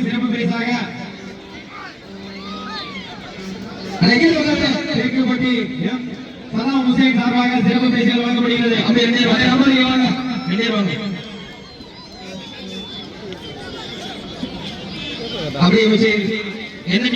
சிறப்பு பரிசாக Saddam Hussein சார்பாக சிறப்பு பரிசுகள் வழங்கப்படுகிறது. அப்படியே ஹுசைன் என்ன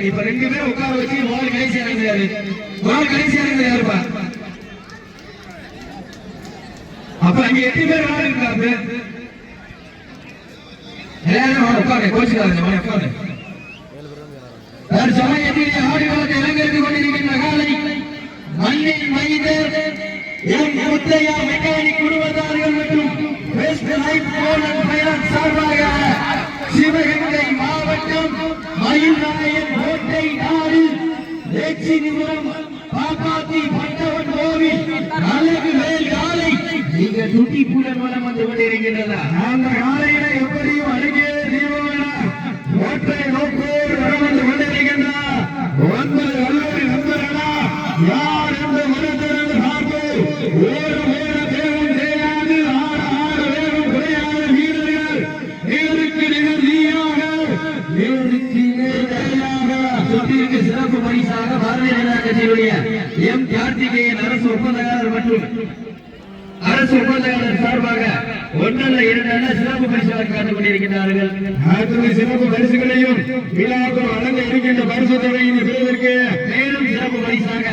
இப்ப 2 பேரும் உட்கார வச்சு வால் கடைசி இறங்குறாரு. அப்ப அங்க 8 பேர் இருக்காரு. எல்லாரும் உட்காரு கோச்சுக்காரங்க உட்காரு. சமயத்தில் ஆடுகளத்தை இறங்கிருந்து கொண்டிருக்கின்ற காலை மண்ணின் மைந்தர் எம் முத்தையா மெக்கானிக் குடும்பத்தார்கள் மற்றும் சார்பாக சிவகங்கை மாவட்டம் மயில்நாயன் கோட்டை நாடு லட்சுமிபுரம் பாப்பாத்தி பட்டவன் கோவில் அழகு வேல் காலை நீங்க துட்டிப்புடன் வளம் வந்து கொண்டிருக்கின்றன. அந்த காலையில எப்படியும் அழகே தீபம் கோட்டை நோக்கோடு வளம் வந்து கொண்டிருக்கின்றன. 9 வல்லூரி நண்பர்களா யார் என்ற மனத்திலிருந்து பார்த்து ஓர தேவம் செய்யாது ஆட வேகம் குறையாத வீரர்கள் நேருக்கு நிகர் நீயாக நேருக்கு நேராக சிறப்பு பரிசாக பாரதிய ஜனதா கட்சியினுடைய எம் கார்த்திகேயன் அரசு ஒப்பந்தக்காரர் மற்றும் அரசு ஒப்பந்தக்காரர் சார்பாக 1 அல்ல 2 அல்ல சிறப்பு பரிசுகளை காத்துக் கொண்டிருக்கிறார்கள். சிறப்பு பரிசுகளையும் விழாவுக்கு வழங்க இருக்கின்ற பரிசு தொகையின் பெறுவதற்கு மேலும் சிறப்பு பரிசாக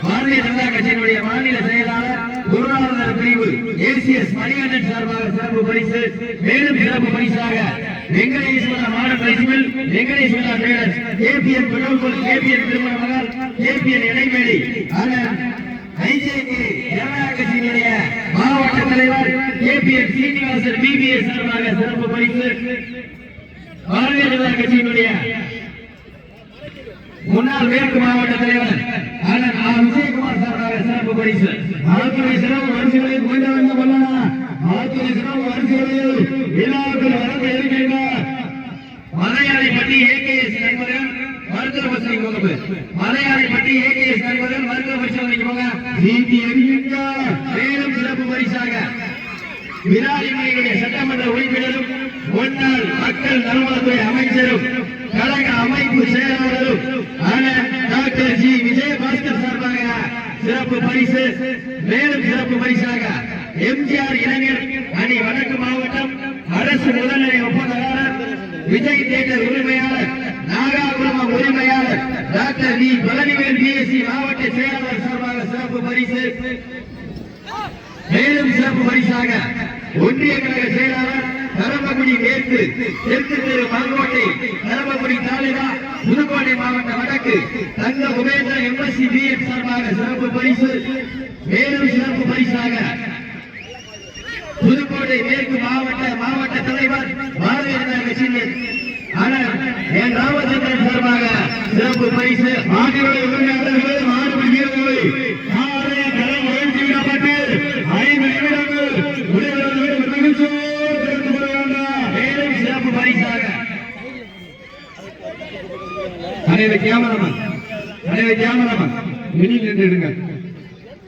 பாரதிய ஜனதா கட்சியினுடைய மாநில செயலாளர் குருநாதர் பிரிவு ஏசிஎஸ் மணிகண்டன் சார்பாக சிறப்பு பரிசு மேலும் சிறப்பு பரிசாக Venkateswara model rice mill Venkateswara traders ABN petrol bunk ABN திருமண மகால் ஏபிஎன் இடைமேடி ஜனதா கட்சியினுடைய மாவட்ட தலைவர் ஏபிஎன் சீனிவாசன் பிபிஎஸ் சார்பாக சிறப்பு பரிசு பாரதிய ஜனதா கட்சியினுடைய முன்னாள் மேற்கு மாவட்ட தலைவர் விஜயகுமார் சார்பாக சிறப்பு பரிசு சிறப்பு பரிசுகளை கொண்டு வந்து கொள்ளலாம். சிறப்பு பரிசுகளில் விழாக்கள் வரம்பு இருக்கின்ற மலையாளிப்பட்டி ஏகேஎஸ் நண்பர்கள் மருத்துவ வசதி போங்க. மலையாளிப்பட்டி ஏகேஎஸ் நண்பர்கள் மருத்துவ வசதி போங்க. மேலும் சிறப்பு பரிசாக விராலிமலையுடைய சட்டமன்ற உறுப்பினரும் முன்னாள் மக்கள் நல்வாழ்வுத்துறை அமைச்சரும் கழக அமைப்பு செயலாளரும் டாக்டர் ஜி விஜயபாஸ்கர் சார்பாக சிறப்பு பரிசு மேலும் சிறப்பு பரிசாக எம்ஜிஆர் இளைஞர் அணி வடக்கு மாவட்டம் அரசு முதல்நிலை ஒப்பந்தக்காரர் விஜய் தியேட்டர் உரிமையாளர் நாகாபுரம் உரிமையாளர் டாக்டர் டி பழனிவேல் பிஎஸ்சி மாவட்ட செயலாளர் சார்பாக சிறப்பு பரிசு மேலும் சிறப்பு பரிசாக ஒன்றிய கழக செயலாளர் தரமகுடி மேற்கு தெற்கு தெரு மங்கோட்டை தரமகுடி தாலுகா புதுக்கோட்டை மாவட்ட வடக்கு தங்க உபேந்திர எம்எஸ்சி பிஎட் சார்பாக சிறப்பு பரிசு மேலும் சிறப்பு பரிசாக புதுக்கோட்டை மேற்கு மாவட்ட தலைவர் பாரதிய ஜனதா கட்சியின் என் ராமச்சந்திரன் சார்பாக சிறப்பு பரிசு ஆகியோரை உரிமையாளர்கள் மாணவ வீரர்களை களம் ஒழுங்கிவிடப்பட்டு 5 நிமிடங்கள் மேலும் சிறப்பு பரிசாக அனைவரும் கேமராமன் வெளியில் நின்றுடுங்க.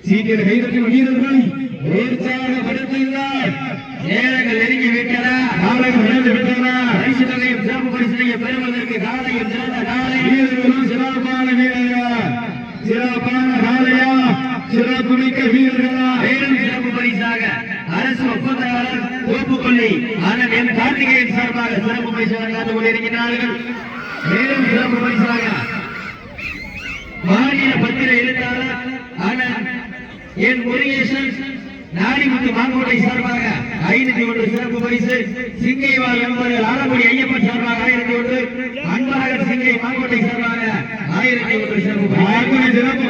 சீட்டில் கைதட்டில் வீரர்களை உற்சாகப்படுத்துகிறார். நேரங்கள் நெருங்கி விட்டன, காலையில் நடந்து விட்டன. பரிசு தொகையும் சிறப்பு பரிசுகளை பெறுவதற்கு காலையில் சிறந்த காலை வீரர்களும் சிறப்பான வீரர்கள் சிறப்பான காலையா சிறப்பு மிக்க வீரர்களா மேலும் சிறப்பு பரிசாக அரசு ஒப்பந்தக்காரர் தோப்புக்கொள்ளை ஆனால் என் கார்த்திகேயன் சார்பாக சிறப்பு பரிசாக காத்துக் கொண்டிருக்கிறார்கள். மேலும் சிறப்பு பரிசாக மாநில பத்திர எழுத்தாளர் ஆனால் என் முருகேசன் நாடிமுத்து மாங்கோட்டை சார்பாக 501 சிறப்பு பரிசு. சிங்கைவால் நண்பர்கள் ஆலங்குடி ஐயப்பன் சார்பாக 1001, அன்பழகர் சிங்கை மாங்கோட்டை சார்பாக 1001 சிறப்பு பரிசுகளை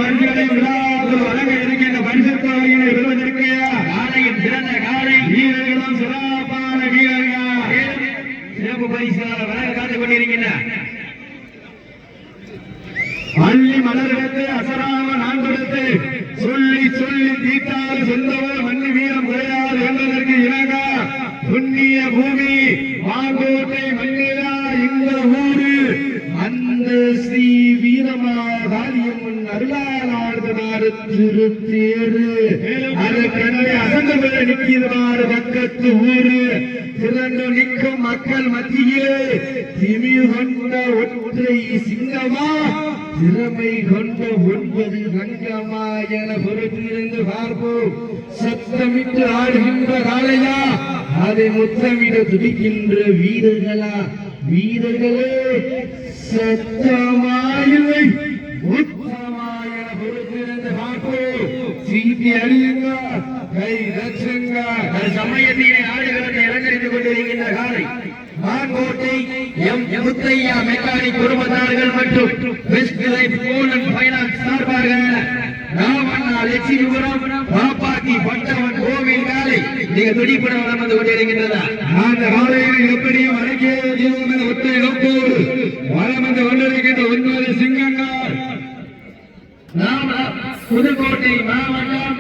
வழங்க இருக்கின்ற பரிசுகளை பெறுவதற்கு காலையும் சிறந்த காலை வீரர்களும் சிறப்பான வீரர்கள் சிறப்பு பரிசுகளை வழங்க காத்துக் கொண்டிருக்கின்றனர். பள்ளி மலர்த்து அசராம நான் கொடுத்து சொல்லி சொல்லி தீட்டால் சொந்தவர் மண்ணு வீரம் குறையாது என்பதற்கு இணங்க புண்ணிய பூமி மாங்கோட்டை மண்ணிலா இந்த ஊரு அந்த ஸ்ரீ வீரமா காளியம்மன் அருளாளாடுமாறு திருத்தேரு அது கண்ணை அசந்த பேர் நிற்கிறார் பக்கத்து ஊரு திரண்டு நிற்கும் மக்கள் மத்தியிலே திமி கொண்ட ஒற்றை சிங்கமா திறமை கொண்ட 9 ரங்கமா என பொறுத்திருந்து பார்ப்போம். சத்தமிட்டு ஆடுகின்ற காளையா அதை முத்தமிட துடிக்கின்ற வீரர்களா வீரர்களே சத்தமாயில்லை உத்தமாய பொறுத்திருந்து பார்ப்போம். சீட்டி அழியுங்க கை ரட்சுங்க சமயத்திலே ஆடுகளத்தை அலங்கரித்துக் கொண்டிருக்கின்ற காலை மாங்கோட்டை எம் முத்தையா மெக்கானிக் குடும்பத்தார்கள் மற்றும் best life gold and finance சார்பாக ராமண்ணா லட்சுமிபுரம் பாப்பாத்தி பட்டவன் கோவில் காலை நீங்க துடிப்புடன் வளம் வந்து கொண்டிருக்கின்றதா அந்த காலையில் எப்படியும் அடக்கிய ஜீவம் என ஒற்றை நோக்கோடு வளம் வந்து கொண்டிருக்கின்ற 9 சிங்கங்கள் புதுக்கோட்டை மாவட்டம்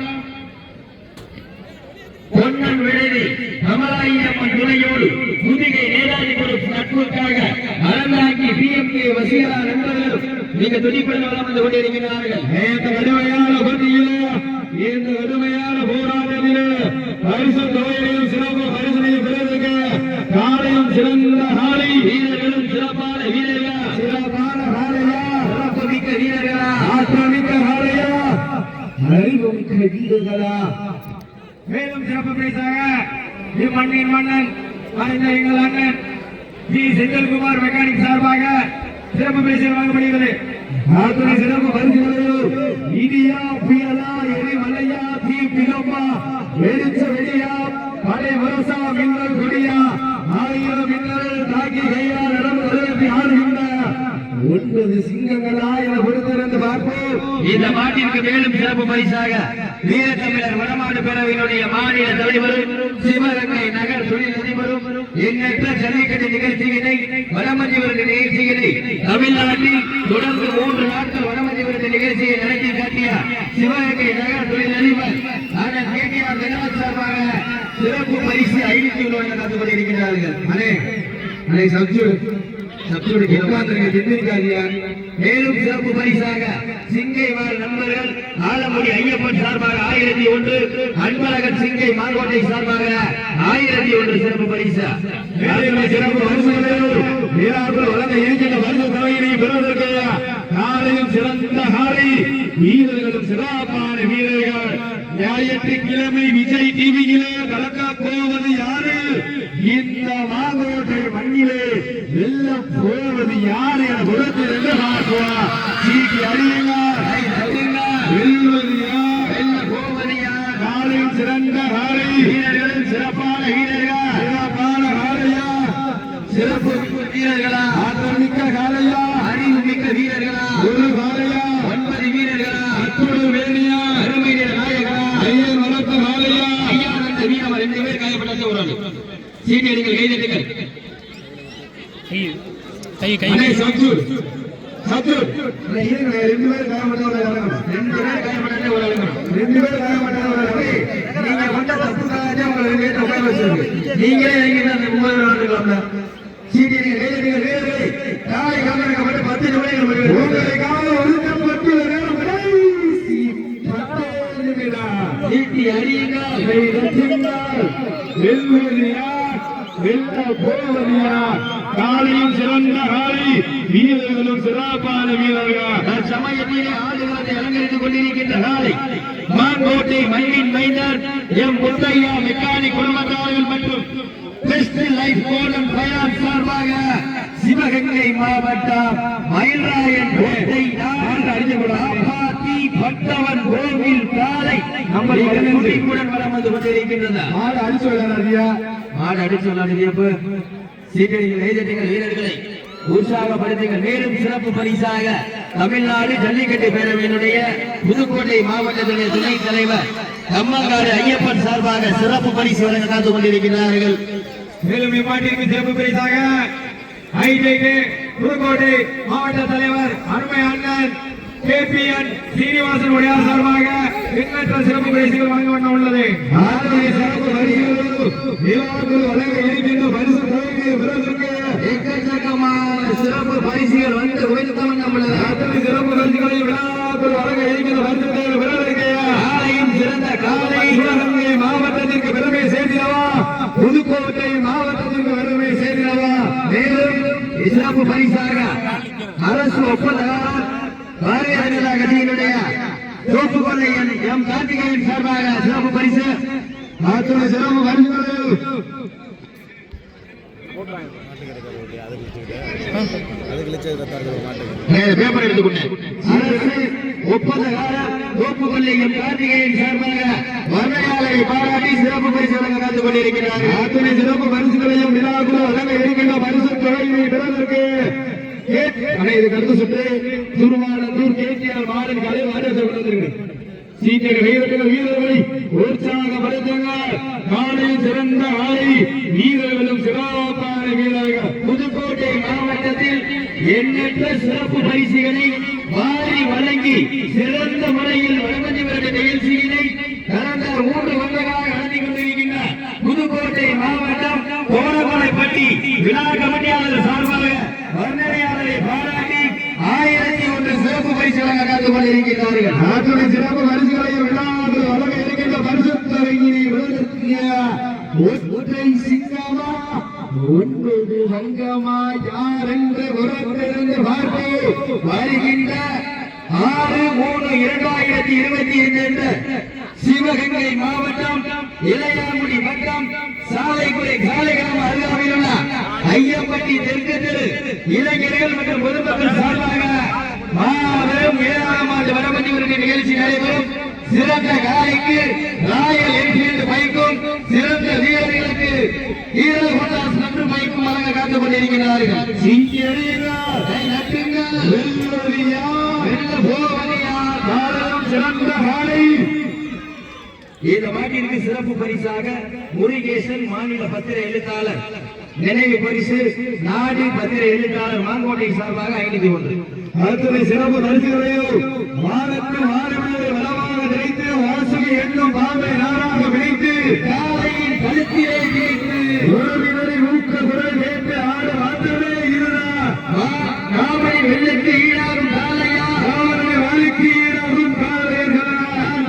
பொன்னன் விடுதி கமலாயியம்மன் துணையோடு புதுகை நேதாஜிபுரம் நட்புக்காக அறந்தாக்கி பிஎம்கே வசீலா நண்பர்கள் நீங்க துடிப்புடன் வளம் வந்து கொண்டிருக்கிறார்கள். இந்த கடுமையான போட்டியிலே இந்த கடுமையான போராட்டத்திலே பரிசு தொகையிலையும் சிறப்பு பரிசனையும் பெறுவதற்கு காலையும் சிறந்த காலை வீரர்களும் சிறப்பான வீரர்களா சிறப்பான காலையா சிறப்பு மிக்க வீரர்களா ஆற்றமிக்க காலையா அறிவுமிக்க வீரர்களா மேலும் சிறப்பு பரிசாக இம்மண்ணின் மன்னன் மறைந்த எங்கள் அண்ணன் ஜி செந்தில்குமார் மெக்கானிக் சார்பாக சிறப்பு பரிசு வழங்கப்படுகிறது. அத்துணை சிறப்பு பரிசுகளையும் இடியா புயலா எரிமலையா தீ பிகம்பா வெடிச்ச வெடியா படை வரசா மின்னல் கொடியா 1000 மின்னல் தாக்கி கையா நடந்து ஆடுகின்ற 9 சிங்கங்களா என பொறுத்திருந்து பார்ப்போம். இந்த மாட்டிற்கு மேலும் சிறப்பு பரிசாக வீரத்தமிழர் வடமாடு பேரவையினுடைய மாநில தலைவரும் சிவகங்கை நகர் தொழில் அதிபரும் எண்ணற்ற ஜல்லிக்கட்டு நிகழ்ச்சிகளை வடமஞ்சி விருது நிகழ்ச்சிகளை தமிழ்நாட்டில் தொடர்ந்து 3 நாட்கள் வடமஞ்சி விருது நிகழ்ச்சியை நடத்தி காட்டிய சிவகங்கை நகர் தொழில் அதிபர் ஆனால் கேடிஆர் தினகரன் சார்பாக சிறப்பு பரிசு 500 என காத்துக் கொண்டிருக்கிறார்கள். மேலும் சிறப்பு பரிசாக சிங்கைவால் நண்பர்கள் ஆலங்குடி ஐயப்பன் சார்பாக 1001, அன்பழகன் சிங்கை மாங்கோட்டை சார்பாக 1001 சிறப்பு பரிசு. சிறப்பு பரிசுகள் வழங்க இருக்கின்ற வருட தொகையினை பெறுவதற்கு காலையும் சிறந்த காலை வீரர்களும் சிறப்பான வீரர்கள். ஞாயிற்றுக்கிழமை விஜய் டிவியிலே கலக்க போவது யாரு? இந்த மாங்கோட்டை மண்ணிலே வெல்ல போவது யார் என பொறுத்திருந்து பார்ப்போம். சீட்டி அடியுங்க வெல்வது யார் வெல்ல போவது யார்? காலையும் சிறந்த காலை வீரர்களும் சிறப்பான வீரர்கள் சிறப்பான காலையா சிறப்பு வீரர்களா ஆற்றமிக்க காலையா அறிவு மிக்க வீரர்களா ஒரு காலையா 9 வீரர்களா அத்துடு வேணியா அருமை நாயகா ஐயன் வளர்த்த காலையா ஐயா நந்த வீரமா 2 பேர் காயப்பட்ட ஒரு ஆள். சீட்டி அடிங்கள் கைதட்டுங்கள் கை கை கை சப்ஜூர் சப்ஜூர் 2 பேர் காயப்பட்டவங்க 2 பேர் காயப்பட்டவங்க ஒரு ஆளுங்க 2 பேர் காயப்பட்டவங்க நீங்க வந்த தப்புக்காக உங்களை வீட்டை உட்கார வச்சிருக்கு. நீங்களே எங்க அந்த 30 ஆண்டுகளாம்ல சீட்டி அடிங்கள் கைதட்டுங்கள் வீரர்களே காலை காமரக்கப்பட்டு 10 நிமிடங்கள் உங்களுக்காக ஒதுக்கப்பட்டு சீட்டி அடியுங்கள் கைதட்டுங்கள் வெல்வது யார் வெல்ல போவது யார்? காலையும் சிறந்த சிறந்த காலை வீரர்களும் சிறப்பான வீரர்கள் சமயத்திலே ஆடுகளத்தை அலங்கரித்துக் கொண்டிருக்கின்ற காலை மாங்கோட்டை மண்ணின் மைந்தர் எம் முத்தையா மெக்கானிக் குடும்பத்தார்கள் மற்றும் பெஸ்ட் லைஃப் கோலம் பயணம் சார்பாக சிவகங்கை மாவட்டம் மயில்ராயன் கோட்டை காப்பாத்தி பட்டவன் கோவில் காலை நம்மளுடன் வரம் வந்து கொண்டிருக்கின்றது. மாடு அடிச்சு விளையாடுறியா? மாடு அடிச்சு விளையாடுறியப்ப சீட்டடிகள் கைதட்டுங்கள் வீரர்களை உற்சாகப்படுத்துங்கள். மேலும் சிறப்பு பரிசாக தமிழ்நாடு ஜல்லிக்கட்டு பேரவையினுடைய புதுக்கோட்டை மாவட்டத்துடைய துணைத் தலைவர் கம்மங்காடு ஐயப்பன் சார்பாக சிறப்பு பரிசு வழங்க காத்துக் கொண்டிருக்கிறார்கள். மேலும் இம்மாட்டிற்கு சிறப்பு பரிசாக ஐஜேகே புதுக்கோட்டை மாவட்ட தலைவர் அருமை அண்ணன் KPN சீனிவாசன் உடையார் சார்பாக எண்ணற்ற சிறப்பு பரிசுகள் வழங்க வண்ணம் உள்ளது. சிறப்பு பரிசுகள் வழங்க இருக்கின்ற பரிசு எக்கச்சக்கமான சிறப்பு பரிசுகள் வந்து உயர்த்த வண்ணம் உள்ளது. சிறப்பு பரிசுகளை விழாக்கள் வழங்க இருக்கின்ற பரிசுகள் காலையும் சிறந்த காலை சிவகங்கை மாவட்டத்திற்கு பெருமை சேர்த்திடவா, புதுக்கோட்டை மாவட்டத்திற்கு பெருமை சேர்த்திடவா. மேலும் சிறப்பு பரிசாக அரசு ஒப்பந்தம் பாரதிய ஜனதா கட்சியினுடைய தோப்பு கொள்ளையன் எம் கார்த்திகேயன் சார்பாக சிறப்பு பரிசு சிறப்பு பரிசுகள் பேப்பர் எடுத்துக்கொண்டேன். ஒப்பந்தக்காரர் தோப்பு கொள்ளையன் கார்த்திகேயன் சார்பாக வர்ணனையாளரை பாராட்டி சிறப்பு பரிசு வழங்க காத்துக் கொண்டிருக்கிறார்கள். அத்துணை சிறப்பு பரிசுகளையும் விழாக்குழு வழங்க இருக்கின்ற பரிசு தொகையினை பெறுவதற்கு கருத்து சுற்று திருவாரூர் KTR மாடல் கலை வாரியர்கள் சீக்கிர வீரர்களை உற்சாகப்படுத்துங்கள். காலையில் சிறந்த ஆலை வீரர்களும் சிறப்பான வீரர்கள். புதுக்கோட்டை மாவட்டத்தில் எண்ணற்ற சிறப்பு பரிசுகளை வாரி வழங்கி சிறந்த முறையில் வழங்கி வரும் நிகழ்ச்சியினை கடந்த 3 வருடங்களாக நடத்தி கொண்டிருக்கின்ற புதுக்கோட்டை மாவட்டம் கோணகோணைப்பட்டி விழா கமிட்டியாளர் சார்பாக வர்ணனையாளரை பாராட்டி 1001 சிறப்பு பரிசு வழங்க காத்துக் கொண்டிருக்கிறார்கள். அத்துணை சிறப்பு பரிசுகளையும் விழாக்கள் வழங்க இருக்கின்ற பரிசு தொகையினை ஒற்றை சிங்கமா 9 வங்கமா யார் என்று உறப்பிருந்து பார்த்து வருகின்ற 6/3/2022 சிவகங்கை மாவட்டம் இளையாமுடி வட்டம் சாலைக்குறை சாலைகளம் அருகாமையில் உள்ள ஐயப்பட்டி தெற்கு தெரு இளைஞர்கள் மற்றும் பொதுமக்கள் சார்பாக மாபெரும் 7ஆம் ஆண்டு வடமஞ்சி உரிமை நிகழ்ச்சி நடைபெறும். சிறந்த காலைக்கு ராயல் என்ஃபீல்டு பைக்கும் சிறந்த வீரர்களுக்கு ஈரல் ஹோண்டாஸ் நன்று பைக்கும் வழங்க காத்துக் கொண்டிருக்கிறார்கள். சிறந்த காலை இந்த மாட்டிற்கு சிறப்பு பரிசாக முருகேசன் மாநில பத்திர எழுத்தாளர் நினைவு பரிசு நாடு பத்திர எழுத்தாளர் மாங்கோட்டை சார்பாக 501. அத்துணை சிறப்பு பரிசுகளையும் வாரத்து வாரங்களை வளமாக நினைத்து வாசகை எண்ணும் பாம்பை நாராக விளைத்து காலையின் கழுத்திலே வைத்து உறவினரை ஊக்க குரல் கேட்டு ஆட மாற்றமே இருந்தார். காவடி வெள்ளத்து ஈடாகும் காலையா காவலை வாழ்க்கை ஈடாகும் காலையர்களா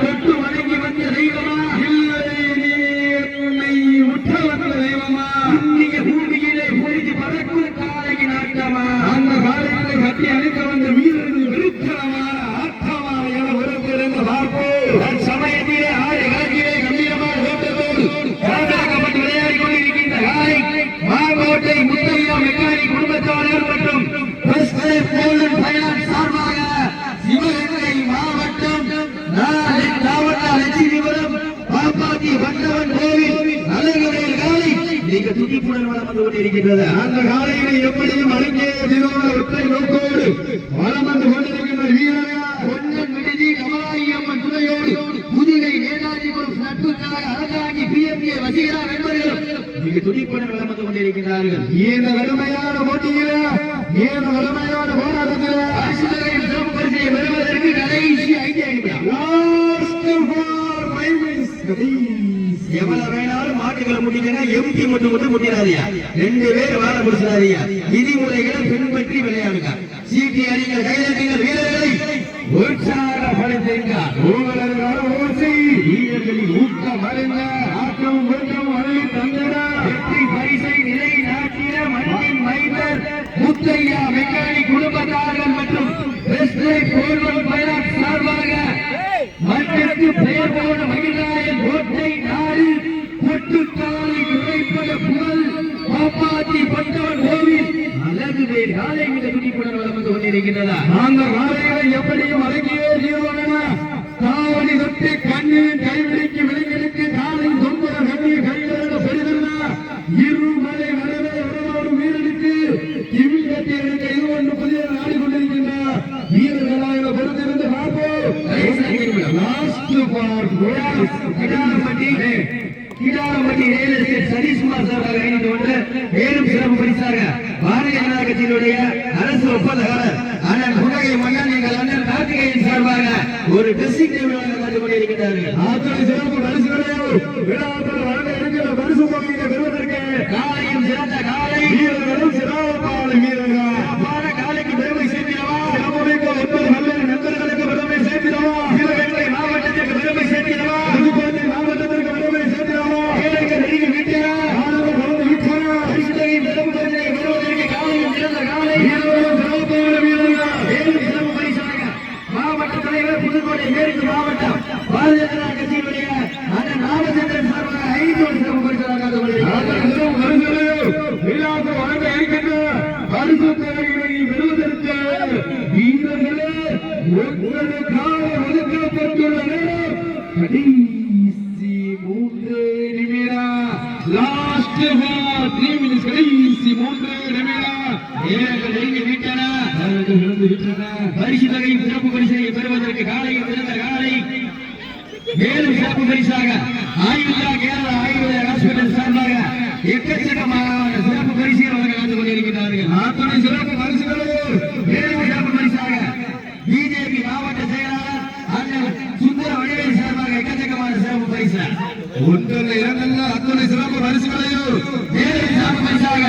தொட்டு வணங்கி வந்த தெய்வமா இல்லை நீ உன்னை முற்ற வந்த தெய்வமா இந்திய பூமியிலே பொறித்து பறக்கும் காலையின் ஆட்டமா அந்த காலைகளை கட்டி அழைக்க வந்த வீரர்கள் விருத்தரமான ஆற்றமான என உறப்பிருந்த பார்ப்போம். சமயத்திலே ஆறு காலத்திலே கம்பீரமாக ஓட்டத்தோடு கலந்தாக்கப்பட்டு விளையாடி கொண்டிருக்கின்ற காலை மாங்கோட்டை முத்தையா மெக்கானிக் குடும்பத்தாளர் மற்றும் சார்பாக சிவகங்கை மாவட்டம் லட்சுமிபுரம் பாப்பாத்தி வந்தவன் கோவில் அழகுடைய காலை நீங்க துடிப்புடன் வளம் வந்து கொண்டிருக்கின்றது. அந்த காலைகளை எப்படியும் அடங்கிய ஒற்றை நோக்கோடு வளம் வந்து கொண்டிருக்கின்ற வீரர்கள் பொன்னன் விடுதி கமலாயம்மன் துணையோடு புதுகை நேதாஜிபுரம் நட்புக்காக அழகாகி PMA வசீகரா நண்பர்களும் மிக துடிப்புடன் வளம் வந்து கொண்டிருக்கிறார்கள். இந்த கடுமையான போட்டியில இந்த கடுமையான போராட்டத்தில் அரசியல் சிறப்பு பரிசை பெறுவதற்கு கடைசி 5 எவ்வளவு வேணாலும் மாட்டுகளை முட்டிங்கன்னா எம்டி மட்டும் முட்டிடாதியா 2 பேர் வாழ முடிச்சாதியா. விதிமுறைகளை பின்பற்றி விளையாடுங்க. சீட்டி அடிங்கள் கைதட்டுங்கள் வீரர்களை உற்சாகப்படுத்துங்கள். வீரர்களின் ஊக்கம் மருங்க ஆக்கம் ஊக்கம் அள்ளி தந்திட வெற்றி பரிசை நிலை நாட்டிட மண்ணின் மைந்தர் முத்தை கவர்மெண்ட் பைனான்ஸ் சார்பாக மண்ணிற்கு பெயர் போன மகிழ்நாயன் கோட்டை நாடு பொட்டுக்காலை உழைப்பத புகழ் பாப்பாத்தி பட்டவன் கோவில் அழகு வேறு காலை மிக துடிப்புடன் வளம் வந்து கொண்டிருக்கின்றதா அந்த காலைகளை எப்படியும் அடங்கியே தீர்வான காவடி தொட்டி கண்ணின் கைவிடிக்கு விலங்கிற்கு காலை தொம்பர கண்ணீர் கைவிட பெறுகிறதா இருமலை வரவே உறவோடு வீரனுக்கு கிவி கட்டி எடுக்க இது ஒன்று புதிய நாடி கொண்டிருக்கின்றார் வீரர்களாக பொறுத்திருந்து பார்ப்போம் last Kidarampatti real estate Satishkumar சார்பாக இணைந்து கொண்டு மேலும் சிறப்பு பரிசாக பாரதிய ஜனதா கட்சியினுடைய அரசு ஒப்பந்தக்காரர் அண்ணன் புகழை மன்னன் எங்கள் அண்ணன் கார்த்திகேயன் சார்பாக ஒரு ட்ரெஸ்ஸிங் டேபிள் கண்டு கொண்டிருக்கிறார்கள். ஆத்தனை சிறப்பு பரிசுகளையும் விழாக்கள் வழங்க இருக்கிற பரிசு தொகையை பெறுவதற்கு காலையும் சிறந்த காலை வீரர்களும் சிறப்பான வீரர்கள் காலைக்கு பெருமை சேர்க்கிறவா சிறப்புமிக்க 9 நல்ல நண்பர்களுக்கு பெருமை சேர்க்கிறவா சிவகங்கை மாவட்டத்திற்கு பெருமை சேர்க்கிறவா புதுக்கோட்டை மாவட்டத்திற்கு பெருமை சேர்க்கிறவா ஏழைக்கு நெருங்கி வீட்டா ஆனந்த குழந்தை வீட்டாரா பரிசுத்தையும் பெரும் பரிசை பெறுவதற்கு காலையும் சிறந்த காலை வீரர்களும் சிறப்பான வீரர்கள் மேலும் சிறப்பு பரிசாக மாவட்ட தலைவர் புதுக்கோட்டை மேற்கு மாவட்டம் பாரதிய ஜனதா கட்சியினுடைய அண்ணன் ராமச்சந்திரன் சார்பாக 5 சிறப்பு பரிசாக விழாக்கள் வழங்க இருக்கின்ற பரிசு தொகைகளை பெறுவதற்கு வீரர்களே உங்களுக்காக ஒதுக்கப்பட்டுள்ள நேரம் கடைசி 3 நிமிடம் லாஸ்ட் 3 மினிட்ஸ் கடைசி 3 நிமிடம் ஏழைகள் நெருங்கி வீட்டன விட்டன பரிசு தொகையும் சிறப்பு பரிசை பெறுவதற்கு காலையும் சிறந்த காலை மேலும் சிறப்பு பரிசாக ஆயுதா கேரளா ஆயுத ஹாஸ்பிட்டல் சார்பாக எக்கச்சக்கமான சிறப்பு பரிசுகள் அவர்கள் கலந்து கொண்டிருக்கிறார்கள். அத்தனை சிறப்பு பரிசுகளையும் மேலும் சிறப்பு பரிசாக பிஜேபி மாவட்ட செயலாளர் அண்ணன் சுந்தர வடிவேல் சார்பாக எக்கச்சக்கமான சிறப்பு பரிசு ஒன்றல்ல இரண்டல்ல அத்தனை சிறப்பு பரிசுகளையும் மேலும் சிறப்பு பரிசாக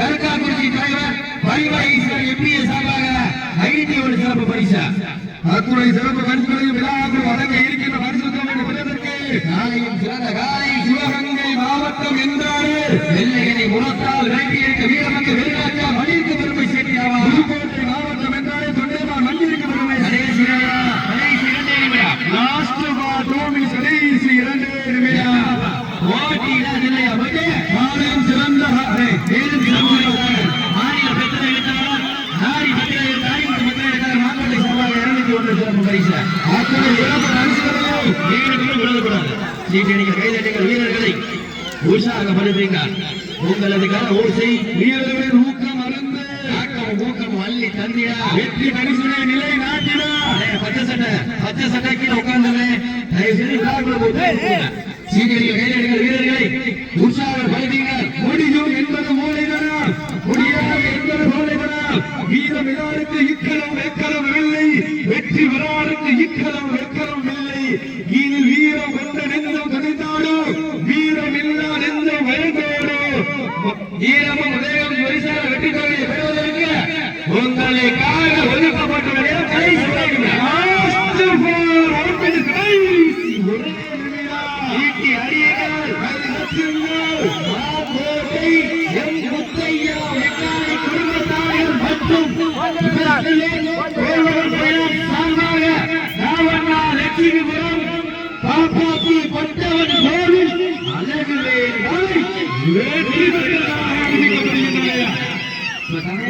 கருக்காக்குறிச்சி தலைவர் வைவை எம்பிஏ சார்பாக 51 சிறப்பு பரிசு அத்துறை சிறப்பு பரிசுகளையும் விழாக்கள் வழங்க இருக்கின்ற பரிசு தொகை பெறுவதற்கு காலையும் சிறந்த காலை சிவகங்கை மாவட்டம் என்றாலே வெள்ளையனை முகத்தால் வேண்டியிருக்க வீரமங்கு வெளிநாட்டா மணிக்கு பெருமை சேர்க்கிறாவா புதுக்கோட்டை மாவட்டம் என்றாலே தொண்டேமா மந்திரிக்கு பெருமை கடைசி 2 நிமிடம் லாஸ்ட் 2 மினிட்ஸ் கடைசி 2 நிமிடம் ஓட்டியில நிலையா போயிட்டு காலையும் சிறந்த மேலும் சிறப்பு பரிசாக மாநில பெற்ற எழுத்தாளர் நாரி பெற்ற எழுத்தாளர் பெற்ற எழுத்தாளர் மாவட்ட சபாக 201 சிறப்பு பரிசு அத்துறை சிறப்பு பரிசுகளையும் வீரர்கள் விழுதக்கூடாது சீட்டடிகள் கைதட்டிகள் வீரர்களை உற்சாகப்படுத்துங்கள் உங்களது கர ஓசை வீரர்களின் ஊக்கம் அறந்து ஊக்கம் அள்ளி தந்தியா வெற்றி பரிசுகளை நிலை நாட்டினா பச்சை சட்டை கீழே உட்கார்ந்து சீனியர்கள் கைதடிகள் வீரர்களை உற்சாகப்படுத்துங்கள் முடியும் என்பது மூளைதனால் முடியாது என்பது மூளைதனால் வீரம் இதாருக்கு இக்கலம் வெக்கலம் இல்லை வெற்றி வராருக்கு இக்கலம் வெக்கலம் இல்லை இது வீரம் கொண்ட நெஞ்சம் கணித்தாடும் வீரம் இல்லா நெஞ்சம் வயதோடும் ஈரமும் உதயம் பரிசாக வெற்றி தொகையை பெறுவதற்கு உங்களுக்காக ஒதுக்கப்பட்டுள்ள நேரம் கடைசி ஈட்டி அடியுங்கள் மாக்கோட்டை எம் முத்தையா வெங்காய குடும்பத்தார்கள் மற்றும் சார்பாக ராவண்ணா லட்சுமிபுரம் பாப்பாத்தி பட்டவன் கோவில் அழகு வேறு வெற்றி பெற